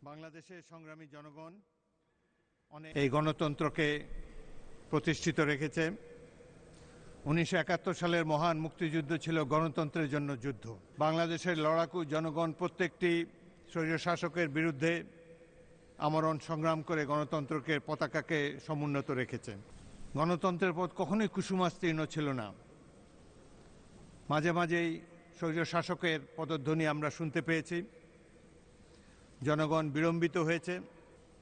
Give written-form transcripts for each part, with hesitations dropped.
বাংলাদেশের সংগ্রামী জনগণ এই গণতন্ত্রকে প্রতিষ্ঠিত রেখেছে। 1971 সালের মহান মুক্তিযুদ্ধ ছিল গণতন্ত্রের জন্য যুদ্ধ। বাংলাদেশের লড়াকু জনগণ প্রত্যেকটি স্বৈরশাসকের বিরুদ্ধে আমরণ সংগ্রাম করে গণতন্ত্রকে পতাকাকে সমুন্নত রেখেছে। গণতন্ত্রের পথ কখনোই কুসুমাস্তীর্ণ ছিল না। মাঝে মাঝেই স্বৈরশাসকের পদধ্বনি আমরা শুনতে পেয়েছি। জনগণ বিড়ম্বিত হয়েছে।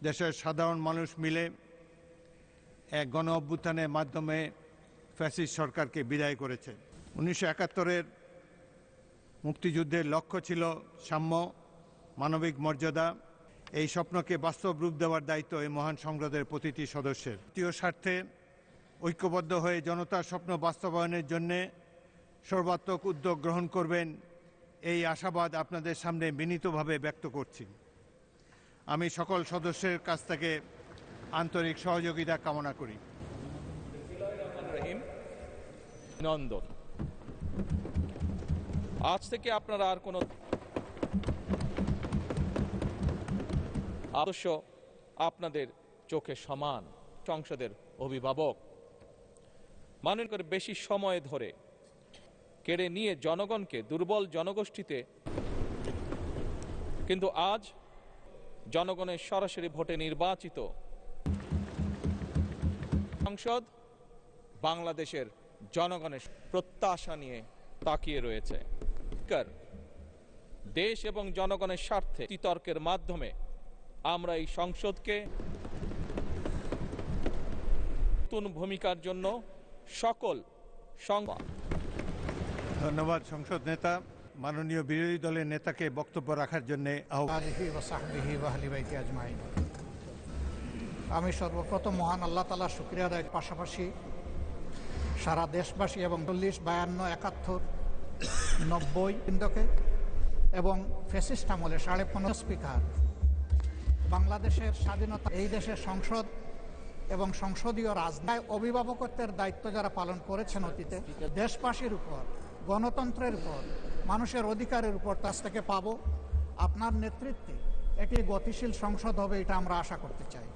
দেশের সাধারণ মানুষ মিলে এক গণ অভ্যুত্থানের মাধ্যমে ফ্যাসিস্ট সরকারকে বিদায় করেছে। 1971-এর মুক্তিযুদ্ধের লক্ষ্য ছিল সাম্য, মানবিক মর্যাদা। এই স্বপ্নকে বাস্তব রূপ দেওয়ার দায়িত্ব এই মহান সংগ্রামের প্রতিটি সদস্যের। জাতীয় স্বার্থে ঐক্যবদ্ধ হয়ে জনতার স্বপ্ন বাস্তবায়নের জন্য সর্বাত্মক উদ্যোগ গ্রহণ করবেন, এই আশাবাদ আপনাদের সামনে বিনীতভাবে ব্যক্ত করছি। আমি সকল সদস্যের কাছ থেকে আন্তরিক সহযোগিতা কামনা করি। নন্দন, আজ থেকে আপনারা আর কোনো আদর্শ আপনাদের চোখে সমান। সংসদের অভিভাবক মানুষ করে বেশি সময় ধরে কেড়ে নিয়ে জনগণকে দুর্বল জনগোষ্ঠীতে, কিন্তু আজ জনগণের সরাসরি ভোটে নির্বাচিত সংসদ বাংলাদেশের জনগণের প্রত্যাশা নিয়ে তাকিয়ে রয়েছে। দেশ এবং জনগণের স্বার্থে বিতর্কের মাধ্যমে আমরা এই সংসদকে নতুন ভূমিকার জন্য সকল সংবাদ। ধন্যবাদ সংসদ নেতা। মাননীয় বিরোধী দলের নেতাকে বক্তব্য রাখার জন্য আমি সর্বপ্রথম মহান আল্লাহ তাআলা শুকরিয়া আদায়ের পাশাপাশি সারা দেশবাসী এবং 40, 52, 71, 90 কেন্দ্রকে এবং ফ্যাসিস্ট আমলে 15.5 স্পিকার বাংলাদেশের স্বাধীনতা, এই দেশের সংসদ এবং সংসদীয় রাজনীতি অভিভাবকত্বের দায়িত্ব যারা পালন করেছেন অতীতে, দেশবাসীর উপর, গণতন্ত্রের উপর, মানুষের অধিকারের উপর কাছ থেকে পাবো। আপনার নেতৃত্বে একটি গতিশীল সংসদ হবে, এটা আমরা আশা করতে চাই।